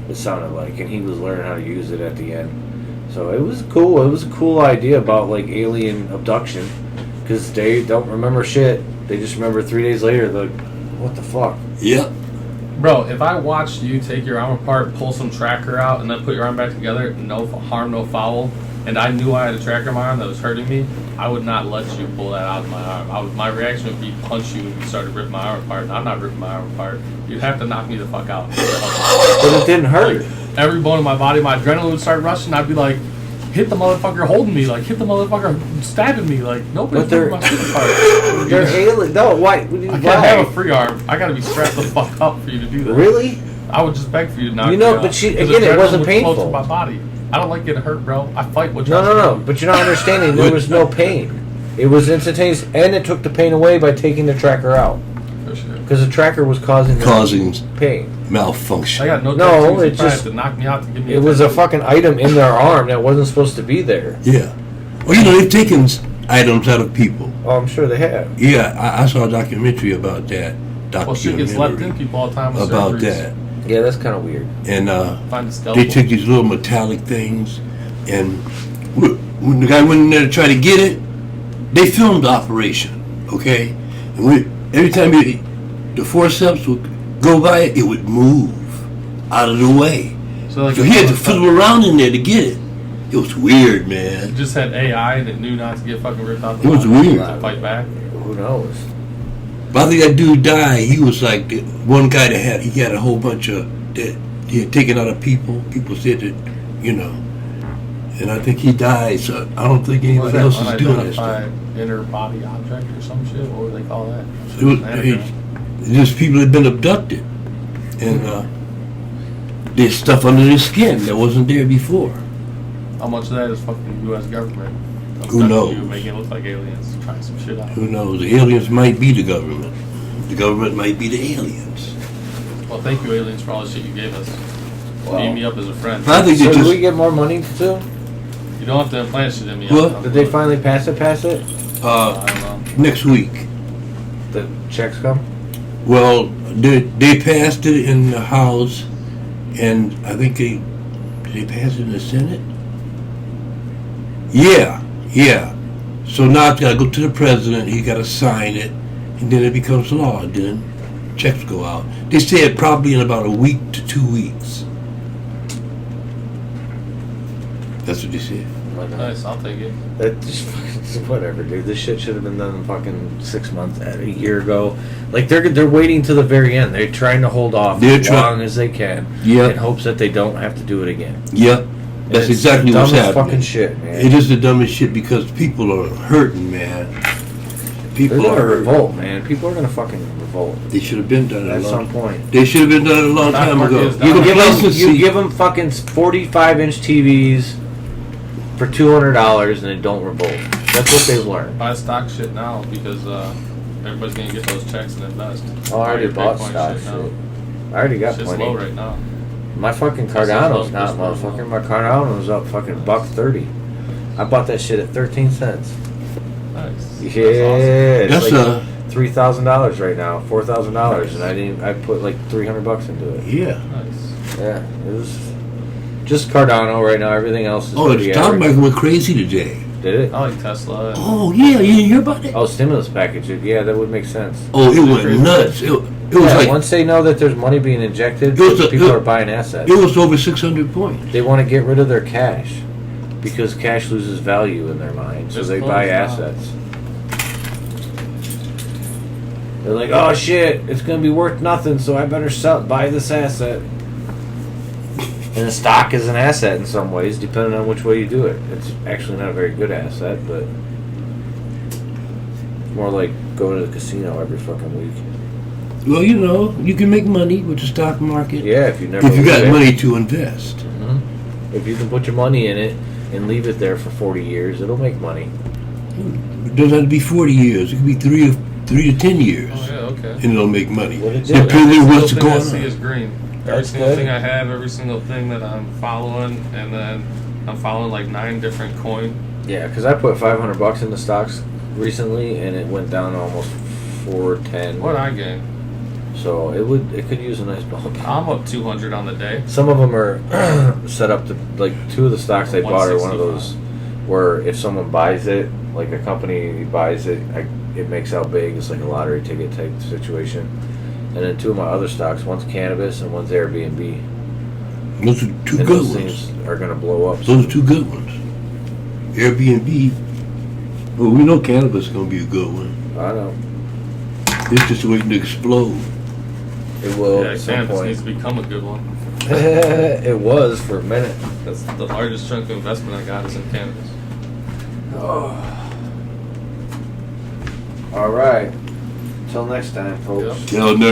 it sounded like, and he was learning how to use it at the end. So it was cool. It was a cool idea about like alien abduction, because they don't remember shit. They just remember 3 days later. Like, what the fuck? Yep. Bro, if I watched you take your arm apart, pull some tracker out, and then put your arm back together, no harm, no foul, and I knew I had a tracker in my arm that was hurting me, I would not let you pull that out of my arm. My reaction would be punch you and you started ripping my arm apart, and I'm not ripping my arm apart. You'd have to knock me the fuck out. But it didn't hurt. Like, every bone in my body, my adrenaline would start rushing. I'd be like, hit the motherfucker holding me, like hit the motherfucker stabbing me, like nobody's ripping my shit apart. They're alien. No, why? I can't have a free arm. I gotta be strapped the fuck up for you to do that. Really? I would just beg for you to knock me but out. again, it wasn't painful. To my body. I don't like getting hurt, bro. I fight with you. No. But you're not understanding. There was no pain. It was instantaneous, and it took the pain away by taking the tracker out. For sure. Because the tracker was causing pain. Malfunction. I got no. It just to knock me out to give me. It was a fucking item in their arm that wasn't supposed to be there. Yeah. Well, they've taken items out of people. Oh, I'm sure they have. Yeah, I saw a documentary about that. Well, shit gets left in people all the time. With about surgeries. that. Yeah, that's kind of weird. And they took these little metallic things, And when the guy went in there to try to get it, they filmed the operation, okay? And every time the forceps would go by it, it would move out of the way. So like So he had to fiddle around in there to get it. It was weird, man. It just had AI and it knew not to get fucking ripped off. It was weird. To fight back. Who knows? But I think that dude died. He was like the one guy that he had a whole bunch of that he had taken out of people. People said that, you know, and I think he died. So I don't think anybody else is doing this stuff. Inner body object or some shit. What would they call that? It was just people that had been abducted, and there's stuff under their skin that wasn't there before. How much of that is fucking U.S. government? Who knows? You making it look like aliens trying some shit out. Who knows? The aliens might be the government. The government might be the aliens. Well, thank you, aliens, for all the shit you gave us. Wow. Beam me up as a friend. I think So they do just we get more money too? You don't have to implant shit in me. What? Did they finally pass it? I don't know. next week. The checks come? Well, they passed it in the House, and I think did they pass it in the Senate? Yeah. So now it's got to go to the president. He got to sign it, and then it becomes law. And then checks go out. They said probably in about a week to 2 weeks. That's what they said. Nice, I'll take it. That just fucking whatever, dude. This shit should have been done fucking 6 months, a year ago. Like they're waiting to the very end. They're trying to hold off as long as they can, in hopes that they don't have to do it again. Yep. That's exactly the what's dumbest happening. fucking shit, man. It is the dumbest shit because people are hurting, man. People They're are gonna hurting. revolt, man. People are gonna fucking revolt They should have been done at a some long. point. They should have been done a long Stock time market ago. is down. You You give them fucking 45-inch TVs for $200 and they don't revolt. That's what they've learned. Buy stock shit now because everybody's gonna get those checks and invest. Oh, I already Buy your bought Bitcoin stock now. shit. I already got Shit's plenty. low right now. My fucking This is Cardano's low, not, this is low. motherfucker. My Cardano's up fucking $1.30. I bought that shit at 13 cents. Nice. Yeah, That's it's like $3,000 right now, $4,000, and I put like $300 into it. Yeah. Awesome. Nice. Yeah, it was just Cardano right now. Everything else is Oh, the pretty stock average. market went crazy today. Did it? I like Tesla. And Oh yeah, you hear about it? Oh, stimulus package. Yeah, that would make sense. Oh, it went nuts. It was Yeah, like once they know that there's money being injected, It was a- people are buying assets. it was over 600 points. They want to get rid of their cash because cash loses value in their mind, so Just they close buy it down. assets. They're like, oh shit, it's gonna be worth nothing, so I better buy this asset. And the stock is an asset in some ways, depending on which way you do it. It's actually not a very good asset, but more like going to the casino every fucking week. Well, you know, you can make money with the stock market Yeah, if you never. if you got leave it. money to invest. Mhm. If you can put your money in it and leave it there for 40 years, it'll make money. It doesn't have to be 40 years. It could be 3 to 10 years, oh yeah, okay. and it'll make money. What it do? Depending on what's Every single going thing I see on. is green. Every That's single good. thing I have, every single thing that I'm following, and then I'm following like 9 different coin. Yeah, because I put $500 into stocks recently, and it went down to almost 410. What I gain? So it could use a nice bump. I'm up 200 on the day. Some of them are set up to, like, 2 of the stocks I bought are one of those where if someone buys it, like a company buys it, it makes out big. It's like a lottery ticket type situation. And then 2 of my other stocks, one's cannabis and one's Airbnb. Those are 2 And good those ones. things are going to blow up. Those are 2 good ones. Airbnb. Well, we know cannabis is going to be a good one. I know. It's just waiting to explode. It will Yeah, at some cannabis point. needs to become a good one. It was for a minute. That's the largest chunk of investment I got is in cannabis. All right. Until next time, folks. Yep. Y'all